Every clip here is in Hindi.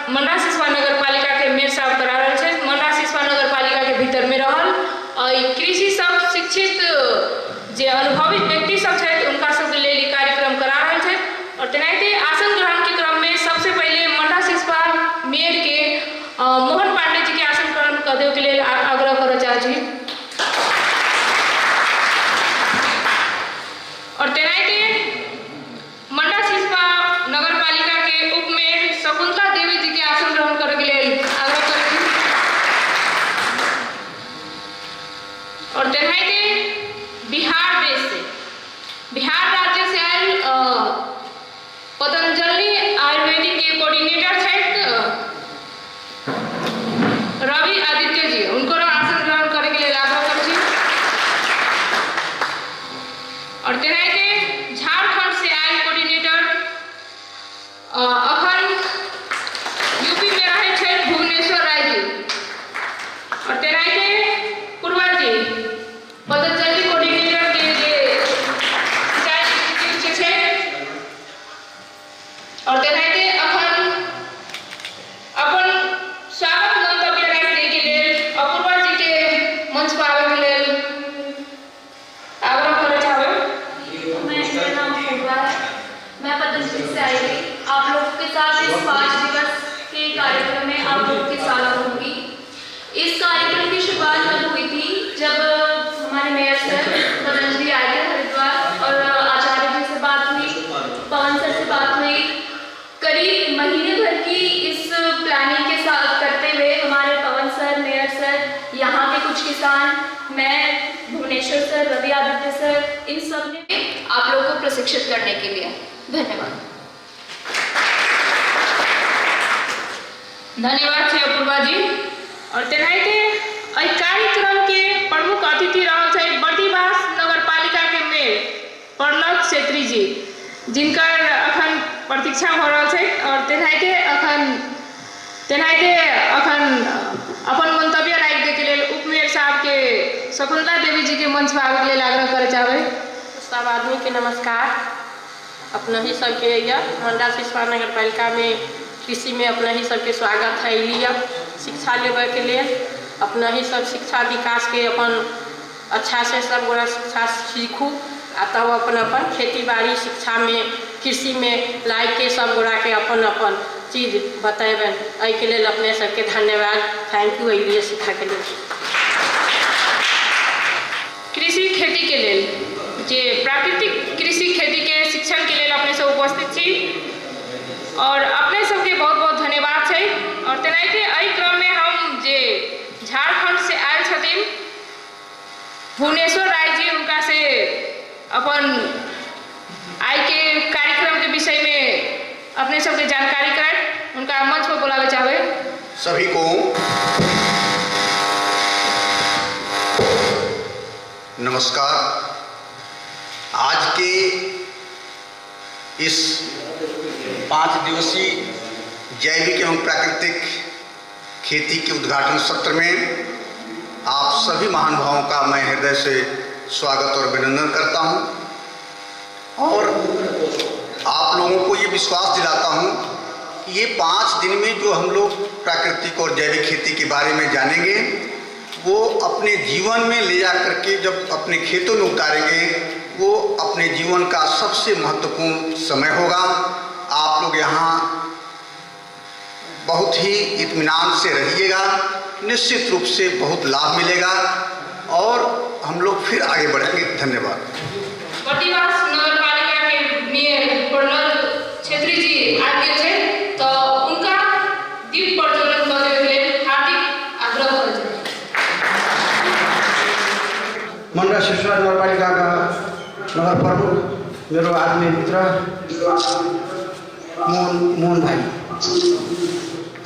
मंडा सिसवा नगर पालिका के मेयर साहब करा रहे हैं। मंडा सिसवा नगर पालिका के भीतर में रहल और कृषि सब शिक्षित जे अनुभवी व्यक्ति सब है उनका सब ले कार्यक्रम करा रहे हैं। और तेनाहिते आसन ग्रहण के क्रम में सबसे पहले मंडा सिसवा मेयर के मोहन पांडे जी के आसन ग्रहण करे के लिए आग्रह कर चाहती। और तेनाहिते मंडा सिसवा नगर पालिका के उप मेयर शकुंतला देवी जी के आसन ग्रहण करे के लिए आग्रह करेंगे। और तेनाहिते बिहार देश से बिहार राज्य से आयल पतंजलि आयुर्वेदिक के कोऑर्डिनेटर है रवि आदित्य जी, उनको आसन ग्रहण करे के लिए आग्रह कर। और तेनाहिते झारखंड से आयल कोऑर्डिनेटर अखन यूपी में रहे थे भुवनेश्वर राय जी। और तेनाहिते पूर्वा जी पतंजलि कोऑर्डिनेटर के छे। और तेनाहिते अखन अपन स्वागत मंतव्य रखने के लिए अपूर्वा जी के मंच पर आवे के लिए आग्रह करना चाहूँ। मेरा नाम अपूर्वा है, मैं पतंजलि से आई थी। आप लोगों के साथ इस 5 दिवस के कार्यक्रम में आप लोगों के साथ रहूँगी। इस कार्यक्रम की शुरुआत तब हुई थी जब हमारे मेयर सर पतंजलि आए थे हरिद्वार और आचार्य जी से बात हुई, पवन सर से बात हुई। करीब महीने भर की इस प्लानिंग के साथ करते हुए हमारे पवन सर, मेयर सर, यहाँ के कुछ किसान, मैं, भुवनेश्वर सर, रवि आदित्य सर, इन सब ने आप लोगों को प्रशिक्षित करने के लिए धन्यवाद। धन्यवाद छे अपूर्वा जी। और तेनाहिते एहि कार्यक्रम के प्रमुख अतिथि रहल छै बर्दीवास नगर पालिका के मेयर प्रहलाद छेत्री जी, जिनकर अखन प्रतीक्षा हो रहा है। और तेनाहिते अखन अपन मंतव्य राख दे के लिए उप मेयर साहब के शकुंतला देवी जी के मंच पर आवे के लिए आग्रह करे चाहे। सब आदमी के नमस्कार। अपना ही सबके मंडा सिसवा नगर पालिका में कृषि में अपना ही सबके स्वागत है। लिया शिक्षा लेवे के लिए अपना ही सब शिक्षा विकास के अपन अच्छा से सब गोरा शिक्षा सीखू आ तब अपन खेती बाड़ी शिक्षा में कृषि में लाई के सब गोरा के अपन चीज बतेबन। के लिए अपने सबके धन्यवाद, थैंक यू। ये शिक्षा के लिए कृषि खेती के लिए जे प्राकृतिक कृषि खेती के शिक्षण के लिए अपने सब उपस्थित छी और अपने सबके बहुत बहुत धन्यवाद है। और तेनाहिते एहि क्रम में हम जे झारखंड से आयल छथिन भुवनेश्वर राय जी, उनका से अपन आई के कार्यक्रम के विषय में अपने सबके जानकारी कराए, उनका मंच पर बुलावे चाहे। सभी को नमस्कार। आज के इस 5 दिवसीय जैविक एवं प्राकृतिक खेती के उद्घाटन सत्र में आप सभी महानुभावों का मैं हृदय से स्वागत और अभिनंदन करता हूं और आप लोगों को ये विश्वास दिलाता हूं कि ये 5 दिन में जो हम लोग प्राकृतिक और जैविक खेती के बारे में जानेंगे वो अपने जीवन में ले जा करके जब अपने खेतों में उतारेंगे वो अपने जीवन का सबसे महत्वपूर्ण समय होगा। आप लोग यहाँ बहुत ही इत्मीनान से रहिएगा, निश्चित रूप से बहुत लाभ मिलेगा और हम लोग फिर आगे बढ़ेंगे। धन्यवाद। बर्दीवास नगर पालिका के मेयर प्रहलाद छेत्री जी आगे थे तो उनका दीप प्रज्वलन करने के लिए हार्दिक आग्रह करते हैं। मंडा सिसवा नगर पालिका का नगर प्रमुख मेरो आत्मीय मित्र मोहन भाई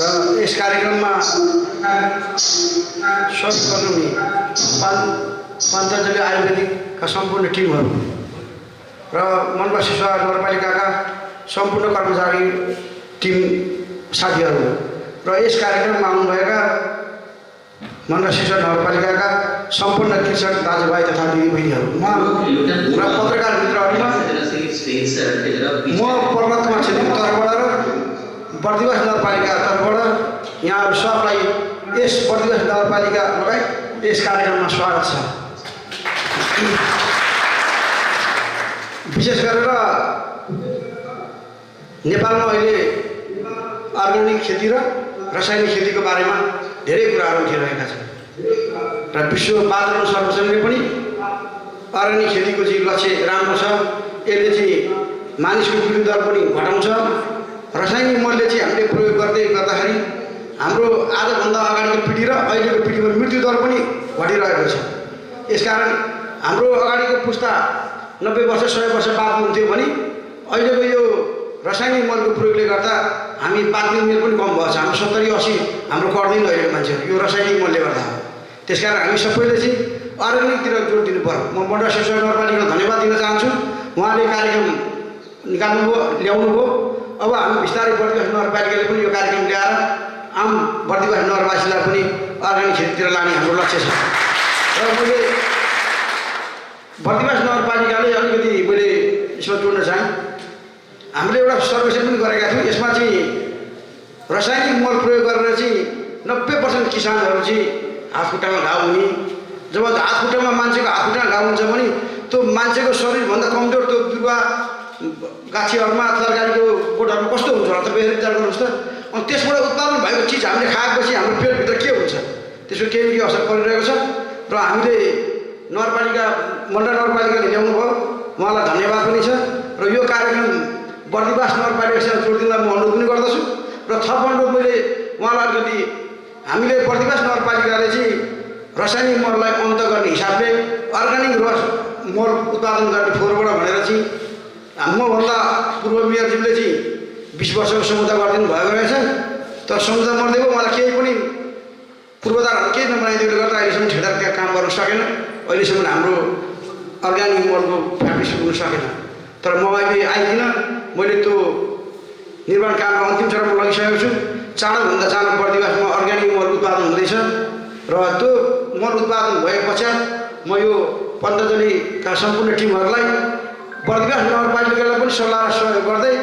र इस कार्यक्रम में स्वस्थ गर्नु पतंजलि आयुर्वेदिक का संपूर्ण टिमहरू र मंडा सिसवा नगरपालिका का संपूर्ण कर्मचारी टिम साथीहरू र इस कार्यक्रम में आउनुभएका मंडा सिसवा नगरपालिका का संपूर्ण कृषक दाजुभाइ तथा दिदीबहिनीहरूमा र पत्रकार मित्रहरूमा म प्रहलाद छेत्रीको तर्फबाट र बर्दिवास नगरपालिका तर्फबाट यहाँहरू सबलाई यस बर्दिवास नगरपालिका लगायत यस कार्यक्रममा स्वागत छ। विशेष गरेर नेपालमा अहिले अर्ग्यानिक खेती र रासायनिक खेतीको बारेमा धेरै कुराहरू उठिरहेका छन् र विश्व वातावरण संरक्षणले पनि अर्ग्यानिक खेतीको चाहिँ लक्ष्य राम्रो छ। यसले चाहिँ मानिसको मृत्यु दर पनि घटाउँछ। रासायनिक मलले चाहिँ हामीले प्रयोग गर्दाखेरि हाम्रो आजभन्दा अगाडिको पिँढी र अहिलेको पिँढीको मृत्यु दर पनि घटिरहेको छ। यसकारण हाम्रो अगाडिको पुस्ता 90 वर्ष 100 वर्ष बाँच्नुहुन्थ्यो भने अहिलेको यो रासायनिक मलको प्रयोगले गर्दा हामी बाँच्ने उमेर पनि कम भएको छ। हाम्रो 70-80 हाम्रो गर्दैन अहिलेको मान्छेहरू यो रासायनिक मलले गर्दा हो। त्यसकारण हामी सबैले चाहिँ अर्ग्यानिकतिर जोड दिनु पर्यो। म मण्डला शिवसागर नगरपालिकालाई धन्यवाद दिन चाहन्छु। उहाँले कार्यक्रम निकाल्नुभयो, ल्याउनुभयो। अब हामी बिस्तारै बर्दिवास नगरपालिकाले पनि यो कार्यक्रम ल्याएर आम बर्दिवास नगरवासीलाई पनि अर्ग्यानिक खेतीतिर लाने हाम्रो लक्ष्य छ। र मैले बर्दिवास नगरपालिकाले अलिकति मैले यसमा जोड्न चाहेँ। हामीले एउटा सर्वेक्षण पनि गरेका थियौँ। यसमा चाहिँ रासायनिक मल प्रयोग गरेर चाहिँ 90% किसानहरू चाहिँ हात खुट्टामा घाउ हुने। जब हात खुट्टामा मान्छेको हात खुट्टामा घाउ हुन्छ भने त्यो मान्छेको शरीरभन्दा कमजोर त्यो बिरुवा गाछीहरूमा तरकारीको बोटहरूमा कस्तो हुन्छ होला तपाईँ विचार गर्नुहोस् त। अनि त्यसबाट उत्पादन भएको चिज हामीले खाएपछि हाम्रो पेटभित्र के हुन्छ, त्यसको केही न केही असर परिरहेको छ। र हामीले नगरपालिका मण्डला नगरपालिकाले ल्याउनु भयो, उहाँलाई धन्यवाद पनि छ। र यो कार्यक्रम बर्दिवास नगरपालिकासँग जोडिदिनलाई म अनुरोध पनि गर्दछु। र थप अनुरोध मैले उहाँलाई अलिकति हामीले बर्दिवास नगरपालिकाले चाहिँ रासायनिक मललाई अन्त गर्ने हिसाबले अर्ग्यानिक मल उत्पादन गर्ने फोहोरबाट भनेर चाहिँ मभन्दा पूर्व मेयरज्यूले चाहिँ 20 वर्षको समुदाय गरिदिनु भएको रहेछ। तर समुदाय मर्दिएको उहाँलाई केही पनि पूर्वाधारहरू केही नबनाइदिएकोले गर्दा अहिलेसम्म ठेकेदार त्यहाँ काम गर्न सकेन। अहिलेसम्म हाम्रो अर्ग्यानिक मलको फ्याक्ट्री सुरु हुन सकेन। तर म अहिले आइदिनँ, मैले त्यो निर्माण काममा अन्तिम चरणमा लगिसकेको छु। चाँडोभन्दा चाँडो बर्दिवासमा अर्ग्यानिक मल उत्पादन हुँदैछ। र त्यो मल उत्पादन भए पश्चात म यो पतञ्जलिका सम्पूर्ण टिमहरूलाई बर्दिवास नगरपालिकालाई पनि सल्लाह सहयोग गर्दै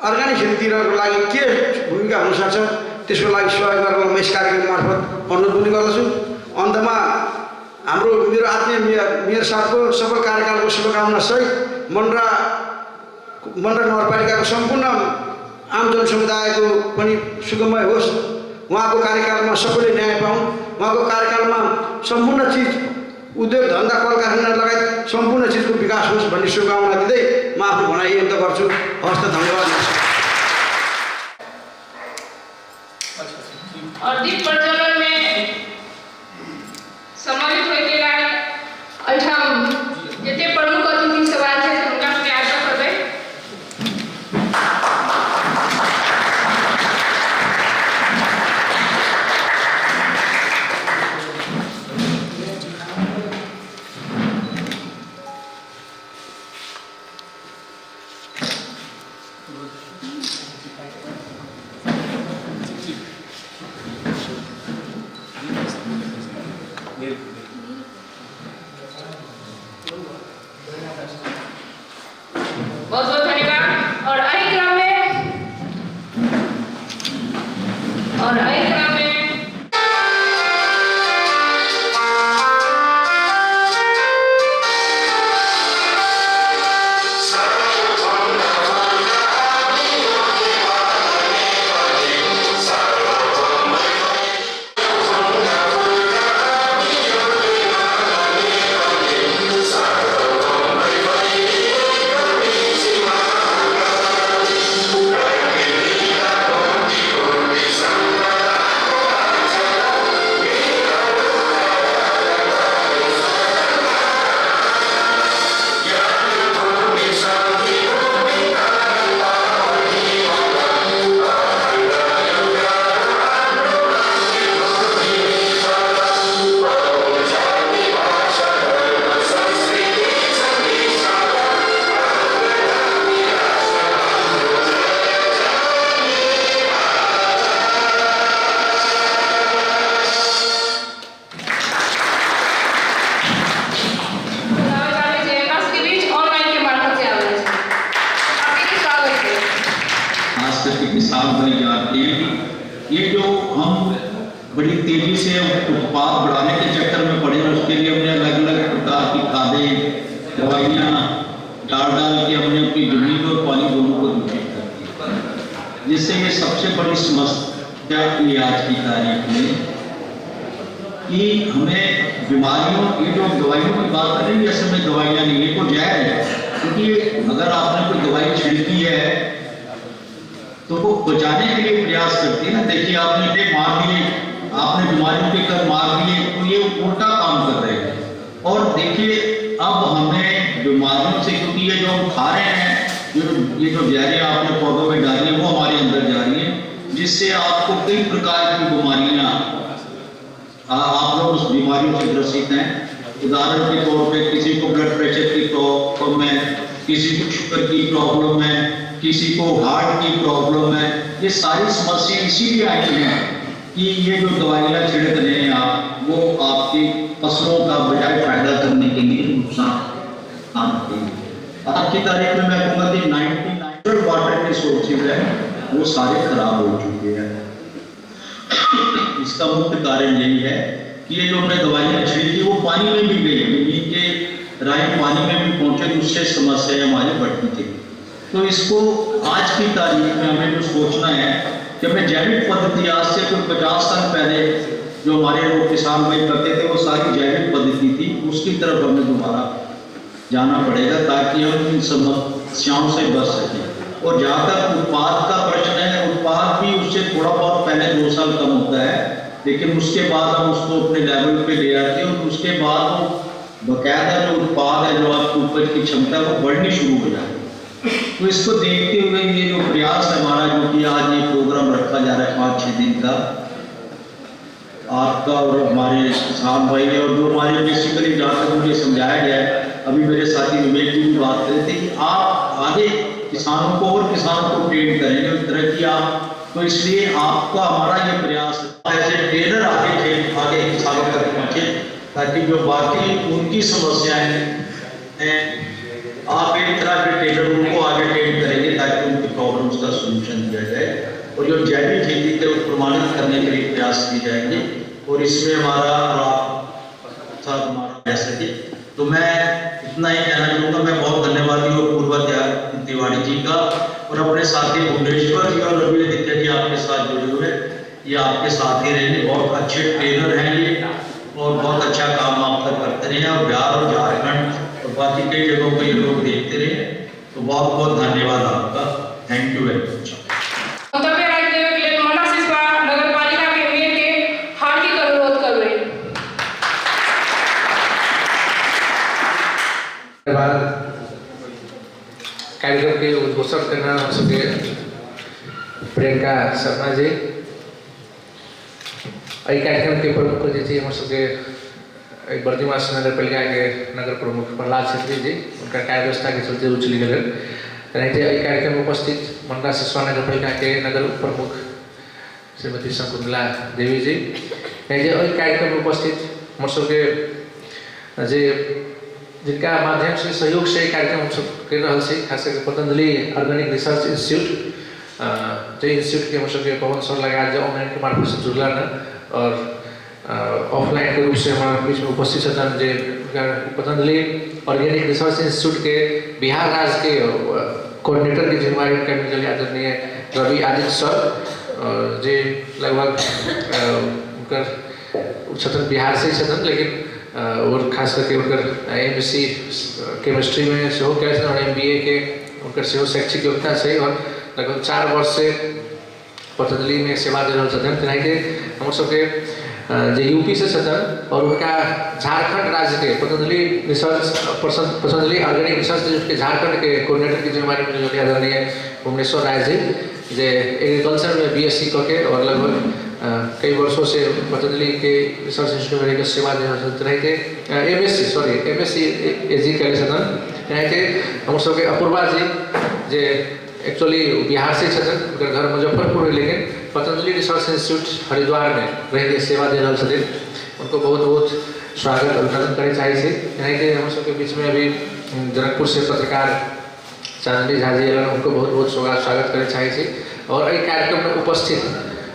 अर्ग्यानिक खेतीतिरको लागि के भूमिका हुनसक्छ त्यसको लागि सहयोग गर्न म यस कार्यक्रम मार्फत अनुरोध पनि गर्दछु। अन्तमा हाम्रो मेरो आत्मीय मेयर साहबको सफल कार्यकालको शुभकामना सहित मण्डला नगरपालिकाको सम्पूर्ण आम जनसमुदायको पनि सुखमय होस्। उहाँको कार्यकालमा सबैले न्याय पाउन्। उहाँको कार्यकालमा सम्पूर्ण चिज उद्योग धन्दा कल कारखाना लगायत सम्पूर्ण चिजको विकास होस् भन्ने शुभकामना दिँदै म आफ्नो भनाइ अन्त गर्छु। हस्त धन्यवाद। और दीप प्रज्वलन में सम्मानित होके लाल अठाम जते प्रमुख अतिथि सवाल है उनका आग्रह करबे। भी जानते हैं कि ये जो हम बड़ी तेजी से उत्पाद बढ़ाने के चक्कर में पड़े हैं, उसके लिए हमने अलग अलग प्रकार की खादें, दवाइयाँ डाल के हमने अपनी जमीन और पानी दोनों को दूषित कर दिया, जिससे ये सबसे बड़ी समस्या की आज की तारीख में कि हमें बीमारियों की जो दवाइयों की बात कर रही है, असल में दवाइयाँ नहीं, ये तो जहर है। क्योंकि अगर आपने कोई दवाई छिड़की है तो वो बचाने के लिए प्रयास करती है ना। देखिए आपने टेप मार दिए, आपने बीमारियों के कर मार दिए, तो ये उल्टा काम कर रहे हैं। और देखिए अब हमें बीमारियों से, क्योंकि ये जो हम खा रहे हैं, ये जो जहरें आपने पौधों में डाली है वो हमारे अंदर जा रही है, जिससे आपको कई प्रकार की बीमारियां, आप लोग उस बीमारियों से ग्रसित हैं। उदाहरण के तौर पे किसी को ब्लड प्रेशर की प्रॉब्लम है, किसी को शुगर की प्रॉब्लम है, किसी को हार्ट की प्रॉब्लम है। ये सारी समस्या इसीलिए आई हैं कि ये जो दवाइयाँ छिड़क रहे हैं आप, वो आपकी फसलों का बजाय फायदा करने के लिए नुकसान आती है। आज की तारीख में मैं कहूँगा कि 99 वाटर के सोर्सेज है वो सारे खराब हो चुके हैं। इसका मुख्य कारण यही है कि ये जो हमने दवाइयाँ छिड़की वो पानी में भी गई, जमीन के राय पानी में भी पहुंचे, दूसरे समस्याएं हमारी बढ़ती थी। तो इसको आज की तारीख में हमें जो सोचना है कि हमें जैविक पद्धति, आज से कोई 50 साल पहले जो हमारे लोग किसान भाई करते थे वो सारी जैविक पद्धति थी, उसकी तरफ हमें दोबारा जाना पड़ेगा ताकि हम इन समस्याओं से बच सकें। और जहाँ तक उत्पाद का प्रश्न है, उत्पाद भी उससे थोड़ा बहुत पहले 2 साल कम होता है, लेकिन उसके बाद हम उसको अपने लेवल पे ले आते हैं और उसके बाद वो बकायदा जो उत्पाद है, जो आपकी उपज की क्षमता है वो बढ़नी शुरू हो जाती है। तो इसको देखते हुए ये जो प्रयास है हमारा, जो कि आज ये प्रोग्राम रखा जा रहा है 5-6 दिन का, आपका और हमारे किसान भाई है, और जो हमारे बेसिकली जहाँ तक मुझे समझाया गया है, अभी मेरे साथी विवेक जी भी बात कर रहे थे कि आप आगे किसानों को और किसानों को ट्रेन करेंगे उस तरह की आप, तो इसलिए आपका हमारा ये प्रयास है ऐसे ट्रेनर आगे किसानों तक पहुँचे, ताकि जो बाकी उनकी समस्याएं हैं आप एक तरह के ट्रेनर उनको आगे ट्रेन करेंगे ताकि उनकी प्रॉब्लम्स का सोल्यूशन दिया जाए। और जो जैविक खेती थे वो प्रमाणित करने के लिए प्रयास किए जाएंगे और इसमें हमारा साथ हमारा ऐसा ही। तो मैं इतना ही कहना चाहूँगा। मैं बहुत धन्यवादी हूँ पूर्वा तिवारी जी का और अपने साथी भुवनेश्वर जी और रवि आदित्य जी आपके साथ जुड़े हुए, ये आपके साथ ही रहेंगे। बहुत अच्छे ट्रेनर हैं ये और बहुत अच्छा काम आप तक करते रहे और बिहार और झारखंड और बाकी कई जगहों को ये लोग देखते रहे। तो बहुत बहुत धन्यवाद आपका। Thank you very much. मंतव्य रखते हुए के लिए मंडा सिसवा नगर पालिका के मेयर के हार्दिक अनुरोध कर रहे हैं। कार्यक्रम के उद्घोषण करना हम सबके प्रियंका शर्मा जी, कार्यक्रम के प्रमुख जी थी हम सबके बर्दिवास नगर पालिका के नगर प्रमुख प्रहलाद छेत्री जी, उनका कार्य व्यवस्था के चलते वो चली गए। कार्यक्रम में उपस्थित मंडा सिसवा नगर पालिका के नगर प्रमुख श्रीमती शकुंतला देवी जी, कार्यक्रम में उपस्थित हम सबके जे जिनका माध्यम से सहयोग से कार्यक्रम हम सब कर रहा है, खास करके पतंजलि ऑर्गेनिक रिसर्च इंस्टीट्यूट, जो इंस्टीट्यूट के हम सबके पवन सर लगा जो ऑनलाइन के माध्यम से जुड़ला न और ऑफलाइन के रूप से हमारे बीच में उपस्थित छन जे पतंजलि ऑर्गेनिक रिसर्च इंस्टीट्यूट के बिहार राज्य के कोऑर्डिनेटर की जिम्मेदारी उनका मिलल आदरणीय रवि आदित्य सर, जे लगभग उनकर छतन बिहार से छतन, लेकिन और खास करके उनकर MSc केमिस्ट्री में से और MBA के उनकर शैक्षिक योग्यता से और लगभग 4 वर्ष से पतंजलि में सेवा दे रहा छन। के हम सबके जो यूपी से छन और उनका झारखंड राज्य के पतंजलि ऑर्गेनिक रिसर्च इंस्टीट्यूट के झारखंड के कोऑर्डिनेटर की जिम्मेदारी में जो आदरणीय भुवनेश्वर राय जी, जे एग्रीकल्चर में BSc करके और लगभग कई वर्षों से पतंजलि के रिसर्च इंस्टीट्यूट में रहकर सेवा दे रहे थे। MSc AG के लिए हम सबके अपूर्वा जी, जे एक्चुअली बिहार से छन, उनका घर मुजफ्फरपुर है, लेकिन पतंजलि रिसर्च इंस्टीट्यूट हरिद्वार में रह के सेवा दे रहे थे। उनको बहुत बहुत स्वागत अभिनंदन करे चाहिए। हम सबके बीच में अभी जनकपुर से पत्रकार चांदनी झा जी, उनको बहुत बहुत स्वागत करे चाहिए। और ये कार्यक्रम में उपस्थित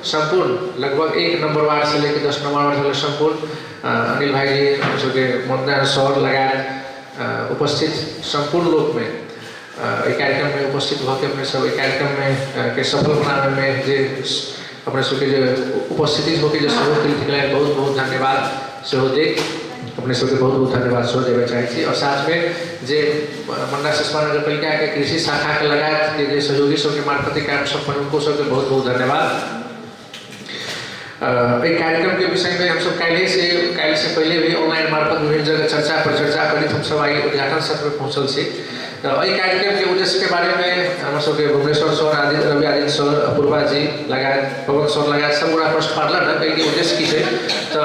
संपूर्ण लगभग 1 नंबर वार्ड से लेकर 10 नंबर वार्ड से संपूर्ण अनिल भाई जी जो कि मुंडा सौर लगाए उपस्थित संपूर्ण लोग में कार्यक्रम में उपस्थित होकर अपने सब कार्यक्रम में के सफल बनाने में जे अपने सबके जो उपस्थिति होकर जो सहयोग के बहुत बहुत धन्यवाद सेहो दे अपने सबके बहुत बहुत धन्यवाद सेहो देवे चाहिए। और साथ में जे मंडा सिसवा नगर पालिका के कृषि शाखा के लगात के सहयोगी सबके मार्फत काम संपन्न उनको सबके बहुत बहुत धन्यवाद। एक कार्यक्रम के विषय में हम सब काल्हि से पहले भी ऑनलाइन मार्फत विभिन्न जगह चर्चा करी हम सब आई उद्घाटन सत्र में पहुँचल से कार्यक्रम के उद्देश्य के बारे में हम सबके भुवनेश्वर सर आदि रवि आदि सर अपूर्वा जी लगायत पवन सर लगायत सब पूरा प्रश्न पारल न कई उद्देश्य की है। तो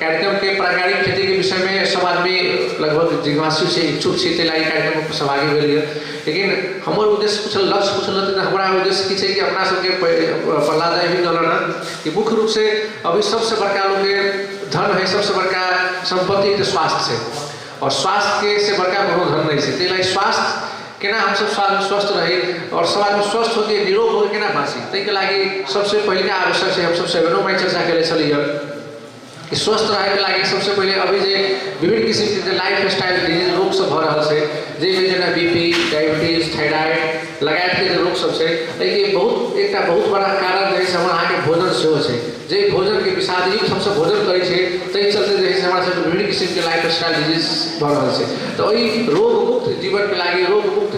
कार्यक्रम के प्राकृतिक खेती के विषय में सब आदमी लगभग जिज्ञासु से इच्छुक से कार्यक्रम में सहभागी भेल लेकिन हमारे उद्देश्य पूछल लक्ष्य पूछल तो हमारा उद्देश्य की कि अपना सबके प्रहलाद भी कहल कि मुख्य रूप से अभी सबसे बड़का लोग के धन है सबसे बड़का संपत्ति तो स्वास्थ्य है और स्वास्थ्य के से बड़का कोनो धन नहीं है। तेल स्वास्थ्य केना हम सब स्वस्थ रही और सब आदमी स्वस्थ होकर निरोग होकर केना बाँची ताहि के लगी सबसे पहले आवश्यक है। हम सब सेवनों में चर्चा करे चलिए कि स्वस्थ रहे के लगी सबसे पहले अभी जे विभिन्न किस्म के लाइफ स्टाइल डिजीज रोग सब भ रहा है जेमें जना बीपी डायबिटीज थायराइड लगायत के रोग सब है लेकिन एक बहुत बड़ा कारण जो है हमारा के भोजन सेहो है जे भोजन के विषादयुक्त हम सब भोजन करे छे तई चलते जो है हमारा सब विभिन्न किस्म के लाइफ स्टाइल डिजीज भ रहा है। तो ई रोग मुक्त जीवन के लगी रोग मुक्त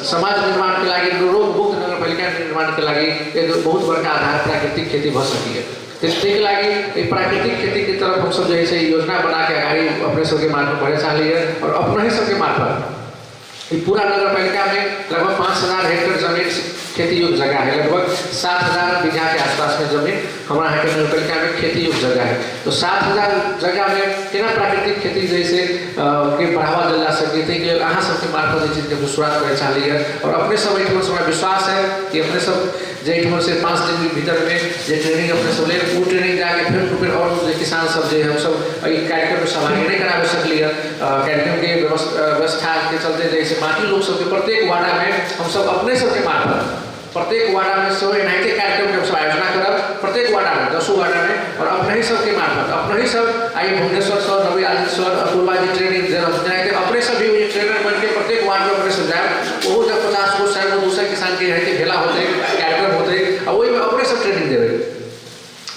समाज निर्माण के लगी रोग मुक्त नगर पालिका निर्माण के लगी एक बहुत बड़का आधार प्राकृतिक खेती भ सकी है। इसके लगी प्राकृतिक खेती की तरफ हम सब जो है योजना बना के आगे अपने सबके मार्फत बढ़े चाहिए और अपने ही सबके मार्फत पूरा नगर पालिका में लगभग 5000 हेक्टेयर जमीन खेती योग्य जगह है। लगभग 7000 बीघा के आसपास में जमीन हमारा यहाँ के नगर पालिका में खेती योग्य जगह है। तो 7000 जगह में केना प्राकृतिक खेती जैसे के बढ़ावा दिल जा सके थे कि अहाँ सबके मार्फत चीज के शुरुआत करे चाहिए और अपने सब एठमन से विश्वास है कि अपने सब जेठमन से 5 दिन के भीतर में जो ट्रेनिंग अपने सब ले वो ट्रेनिंग जाके फिर और जो किसान सब जो हम सब कार्यक्रम में सहभागी नहीं करा सकली कार्यक्रम के व्यवस्था के चलते जैसे बाकी लोग सबके प्रत्येक वार्डा में हम सब अपने सबके मार्फत प्रत्येक वार्डा में सब एनाहिते कार्यक्रम के सब आयोजना करब प्रत्येक वार्डा में 10 वार्डा में और अपने ही सबके मार्फत अपने ही सब आई भुवनेश्वर सर रवि आदित्य सर अपूर्वा जी ट्रेनिंग दे रहे अपने सब भी ट्रेनर बन के प्रत्येक वार्ड में अपने सब जाए वो जब 50 को 100 को 200 किसान के रहते भेला होते कार्यक्रम होते और वही में अपने सब ट्रेनिंग देवे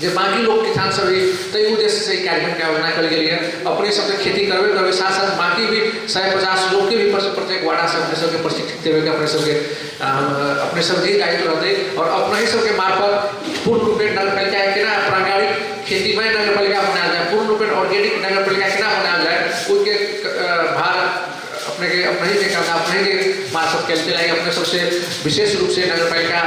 जो बाकी लोग किसान सब तय उद्देश्य से कार्यक्रम के आयोजना कर लिए अपने सबसे खेती करवे साथ साथ बाकी भी 150 लोग के भी प्रत्येक वार्डा से अपने सबके प्रशिक्षित देवे अपने सबके अपने सब जी दायित्व रहते और अपने ही सबके मार्फत पूर्ण रूप में नगर पालिका केना प्राकृतिक खेती में नगर पालिका बनाया जाए पूर्ण रूप में ऑर्गेनिक नगर पालिका केना बनाया जाए उसके भार अपने ही करना अपने ही मार्फत के चलाएंगे। अपने सबसे विशेष रूप से नगर पालिका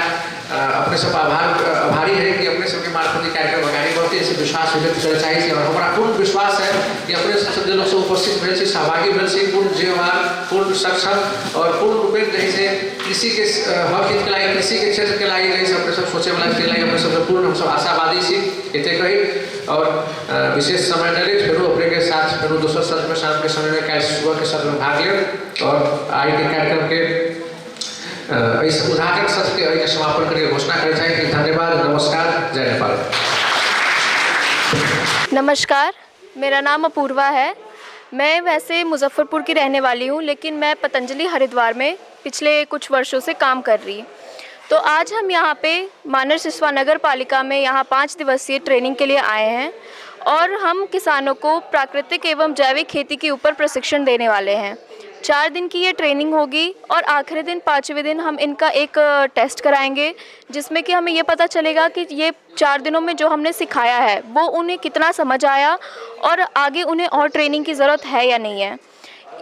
अपने सब आभारी है कि अपने सबके मार्फत कार्यक्रम आगे बढ़ते ऐसे विश्वास व्यक्त करना चाहिए और हमारा पूर्ण विश्वास है कि अपने सब लोग से उपस्थित भेल सहभागी भेल पूर्ण जीवमान पूर्ण सक्षम और पूर्ण रूप में जैसे कृषि के हक हित के लगी कृषि के क्षेत्र के लगी जैसे अपने सब सोचे वाला के लगी अपने सब पूर्ण हम सब आशावादी सी एते कही और विशेष समय नहीं फिर अपने के साथ फिर दूसरा सत्र में शाम के समय में सुबह के सत्र में भाग ले और आज के कार्यक्रम के इस उद्घाटन सत्र के समापन करके घोषणा करना चाहिए। धन्यवाद नमस्कार जय नेपाल। नमस्कार, मेरा नाम अपूर्वा है। मैं वैसे मुजफ्फरपुर की रहने वाली हूँ लेकिन मैं पतंजलि हरिद्वार में पिछले कुछ वर्षों से काम कर रही। तो आज हम यहाँ पे मानर सिसवा नगर पालिका में यहाँ 5 दिवसीय ट्रेनिंग के लिए आए हैं और हम किसानों को प्राकृतिक एवं जैविक खेती के ऊपर प्रशिक्षण देने वाले हैं। 4 दिन की ये ट्रेनिंग होगी और आखिरी दिन 5वें दिन हम इनका एक टेस्ट कराएंगे जिसमें कि हमें ये पता चलेगा कि ये 4 दिनों में जो हमने सिखाया है वो उन्हें कितना समझ आया और आगे उन्हें और ट्रेनिंग की ज़रूरत है या नहीं है।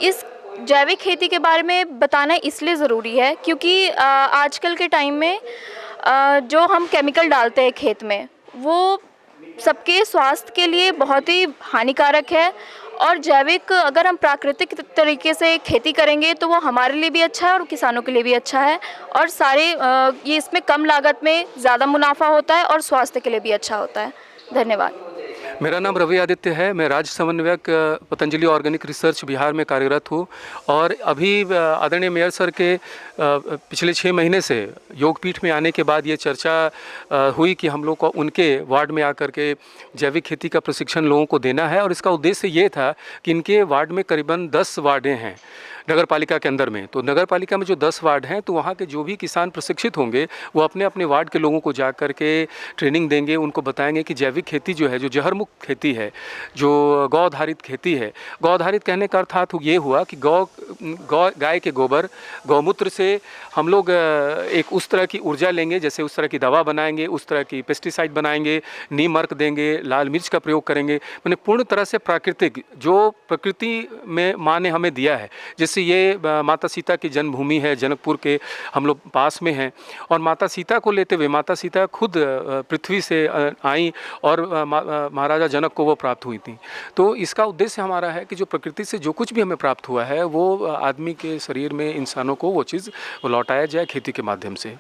इस जैविक खेती के बारे में बताना इसलिए ज़रूरी है क्योंकि आजकल के टाइम में जो हम केमिकल डालते हैं खेत में वो सबके स्वास्थ्य के लिए बहुत ही हानिकारक है और जैविक अगर हम प्राकृतिक तरीके से खेती करेंगे तो वो हमारे लिए भी अच्छा है और किसानों के लिए भी अच्छा है और सारे ये इसमें कम लागत में ज़्यादा मुनाफा होता है और स्वास्थ्य के लिए भी अच्छा होता है। धन्यवाद। मेरा नाम रवि आदित्य है। मैं राज्य समन्वयक पतंजलि ऑर्गेनिक रिसर्च बिहार में कार्यरत हूँ और अभी आदरणीय मेयर सर के पिछले 6 महीने से योगपीठ में आने के बाद ये चर्चा हुई कि हम लोग को उनके वार्ड में आकर के जैविक खेती का प्रशिक्षण लोगों को देना है और इसका उद्देश्य ये था कि इनके वार्ड में करीबन 10 वार्डें हैं नगर पालिका के अंदर में। तो नगर पालिका में जो 10 वार्ड हैं तो वहाँ के जो भी किसान प्रशिक्षित होंगे वो अपने अपने वार्ड के लोगों को जा कर के ट्रेनिंग देंगे, उनको बताएंगे कि जैविक खेती जो है, जो जहर मुक्त खेती है, जो गौ आधारित खेती है। गौ आधारित कहने का अर्थात ये हुआ कि गाय के गोबर, गौमूत्र से हम लोग एक उस तरह की ऊर्जा लेंगे, जैसे उस तरह की दवा बनाएंगे, उस तरह की पेस्टिसाइड बनाएंगे, नीम अर्क देंगे, लाल मिर्च का प्रयोग करेंगे। मैंने पूर्ण तरह से प्राकृतिक, जो प्रकृति में माँ ने हमें दिया है, जैसे ये माता सीता की जन्मभूमि है, जनकपुर के हम लोग पास में हैं और माता सीता को लेते हुए माता सीता खुद पृथ्वी से आई और महाराजा जनक को वो प्राप्त हुई थी। तो इसका उद्देश्य हमारा है कि जो प्रकृति से जो कुछ भी हमें प्राप्त हुआ है वो आदमी के शरीर में, इंसानों को वो चीज़ लौटाया जाए खेती के माध्यम से।